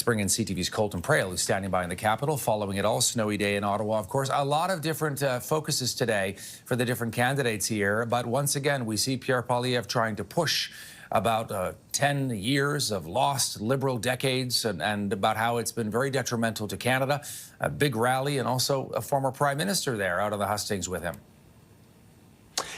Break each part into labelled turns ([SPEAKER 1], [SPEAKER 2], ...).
[SPEAKER 1] bring in CTV's Colton Praill, who's standing by in the Capitol, following it all. Snowy day in Ottawa, of course. A lot of different focuses today for the different candidates here. But once again, we see Pierre Poilievre trying to push about 10 years of lost Liberal decades and about how it's been very detrimental to Canada. A big rally and also a former Prime Minister there out of the hustings with him.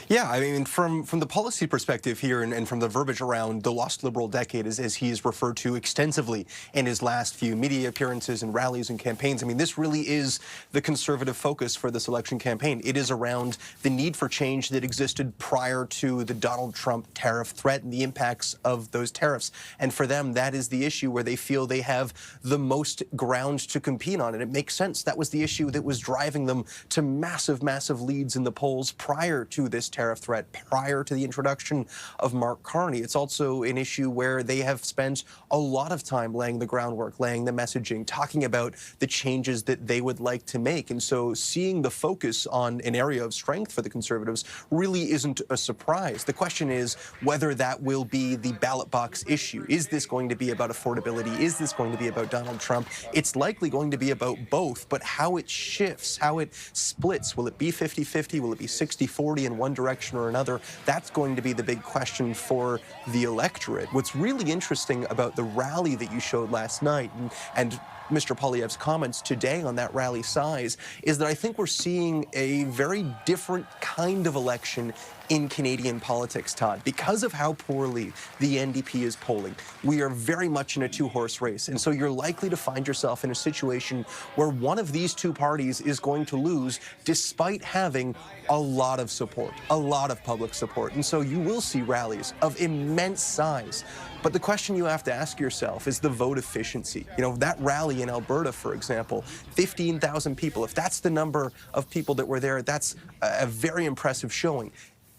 [SPEAKER 2] Yeah, I mean, from the policy perspective here and from the verbiage around the lost Liberal decade, as he is referred to extensively in his last few media appearances and rallies and campaigns, I mean, this really is the Conservative focus for this election campaign. It is around the need for change that existed prior to the Donald Trump tariff threat and the impacts of those tariffs. And for them, that is the issue where they feel they have the most ground to compete on. And it makes sense. That was the issue that was driving them to massive, massive leads in the polls prior to this tariff threat, prior to the introduction of Mark Carney. It's also an issue where they have spent a lot of time laying the groundwork, laying the messaging, talking about the changes that they would like to make. And so seeing the focus on an area of strength for the Conservatives really isn't a surprise. The question is whether that will be the ballot box issue. Is this going to be about affordability? Is this going to be about Donald Trump? It's likely going to be about both, but how it shifts, how it splits, will it be 50-50? Will it be 60-40 in one direction or another? That's going to be the big question for the electorate. What's really interesting about the rally that you showed last night and Mr. Poilievre's comments today on that rally size is that I think we're seeing a very different kind of election in Canadian politics, Todd. Because of how poorly the NDP is polling, we are very much in a two-horse race. And so you're likely to find yourself in a situation where one of these two parties is going to lose despite having a lot of support, a lot of public support. And so you will see rallies of immense size. But the question you have to ask yourself is the vote efficiency. You know, that rally in Alberta, for example, 15,000 people. If that's the number of people that were there, that's a very impressive showing.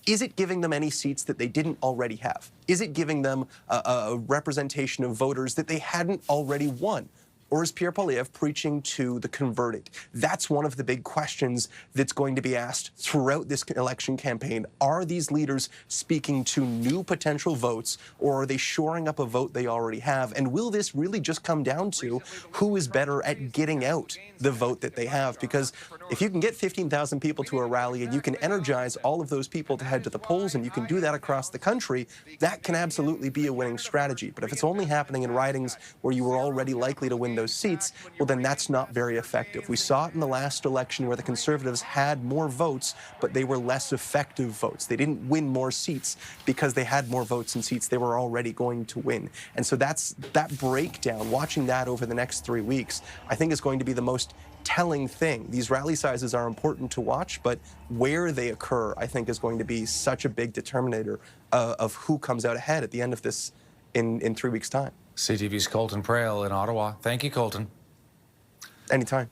[SPEAKER 2] Is it giving them any seats that they didn't already have? Is it giving them a representation of voters that they hadn't already won? Or is Pierre Poilievre preaching to the converted? That's one of the big questions that's going to be asked throughout this election campaign. Are these leaders speaking to new potential votes, or are they shoring up a vote they already have? And will this really just come down to who is better at getting out the vote that they have? Because if you can get 15,000 people to a rally and you can energize all of those people to head to the polls, and you can do that across the country, that can absolutely be a winning strategy. But if it's only happening in ridings where you were already likely to win those seats, well, then that's not very effective. We saw it in the last election where the Conservatives had more votes, but they were less effective votes. They didn't win more seats because they had more votes and seats they were already going to win. And so that breakdown, watching that over the next 3 weeks, I think is going to be the most telling thing. These rally sizes are important to watch, but where they occur, I think, is going to be such a big determinator of who comes out ahead at the end of this in 3 weeks' time.
[SPEAKER 1] CTV's Colton Praill in Ottawa. Thank you, Colton.
[SPEAKER 2] Anytime.